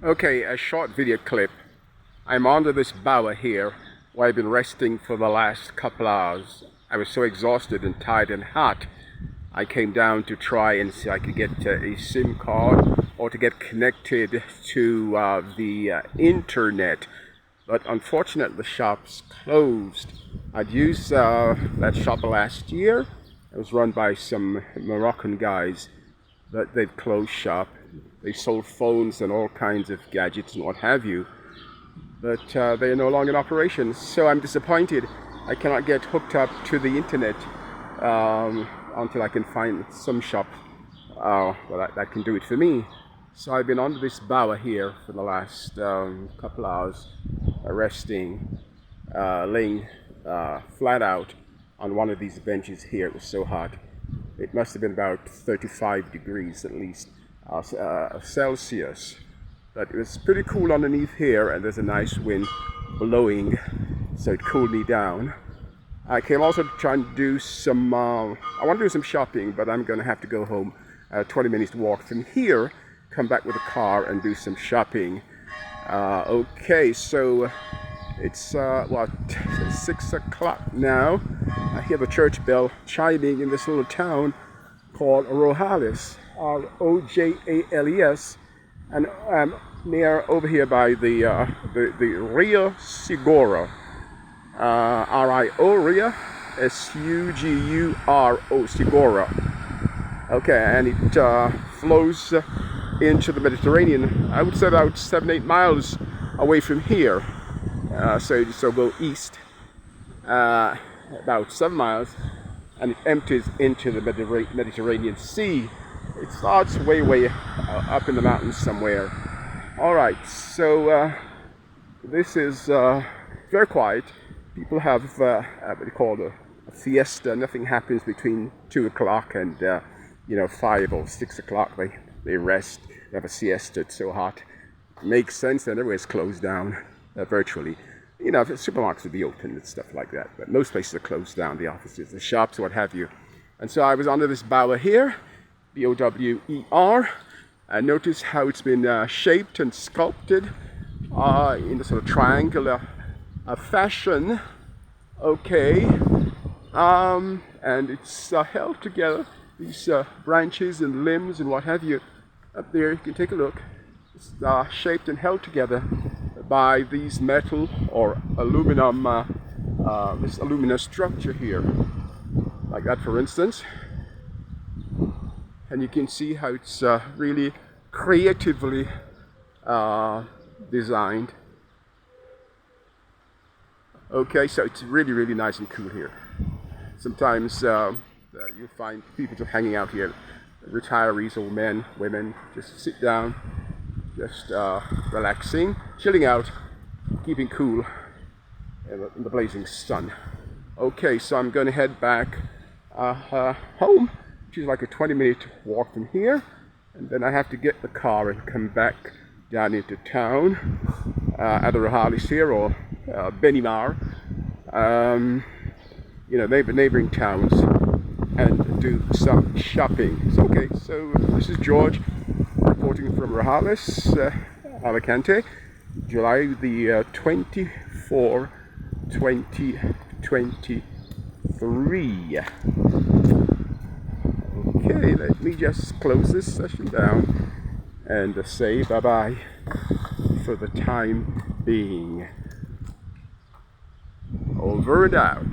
Okay, a short video clip. I'm under this bower here where I've been resting for the last couple hours. I was so exhausted and tired and hot. I came down to try and see if I could get a SIM card or to get connected to the internet. But unfortunately the shop's closed. I'd used that shop last year. It was run by some Moroccan guys, but they've closed shop. They sold phones and all kinds of gadgets and what have you, but they are no longer in operation. So I'm disappointed. I cannot get hooked up to the internet until I can find some shop that can do it for me. So I've been under this bower here for the last couple hours, resting, laying flat out on one of these benches here. It was so hot. It must have been about 35 degrees at least. Celsius, but it was pretty cool underneath here, and there's a nice wind blowing, so it cooled me down. I came also to try and do some I want to do some shopping, but I'm going to have to go home. 20 minutes walk from here, come back with a car and do some shopping. Okay, so it's 6 o'clock now. I hear the church bell chiming in this little town called Rojales. Rojales, and I'm near over here by the Rio Segura, R-I-O, Rio, S-U-G-U-R-O, Segura. Okay, and it flows into the Mediterranean. I would say about 7-8 miles away from here. So go east about 7 miles, and it empties into the Mediterranean Sea. It starts way up in the mountains somewhere. All right, so this is very quiet. People have what they call a fiesta. Nothing happens between 2 o'clock and 5 or 6 o'clock. They rest. They have a siesta. It's so hot. Makes sense that everywhere's closed down virtually. The supermarkets would be open and stuff like that, but most places are closed down. The offices, the shops, what have you. And so I was under this bower here. B-O-W-E-R, and notice how it's been shaped and sculpted in the sort of triangular fashion. Okay, and it's held together, these branches and limbs and what have you. Up there, you can take a look. It's shaped and held together by these metal or aluminum, this aluminum structure here, like that, for instance. And you can see how it's really creatively designed. Okay, so it's really nice and cool here. Sometimes you find people just hanging out here, retirees, old men, women, just sit down, just relaxing, chilling out, keeping cool in the blazing sun. Okay, so I'm going to head back home, which is like a 20-minute walk from here, and then I have to get the car and come back down into town, either Rojales here or Benimar, neighboring towns, and do some shopping. So, okay, so this is George reporting from Rojales, Alicante, July the 24th, 2023. Okay, let me just close this session down and say bye-bye for the time being. Over and out.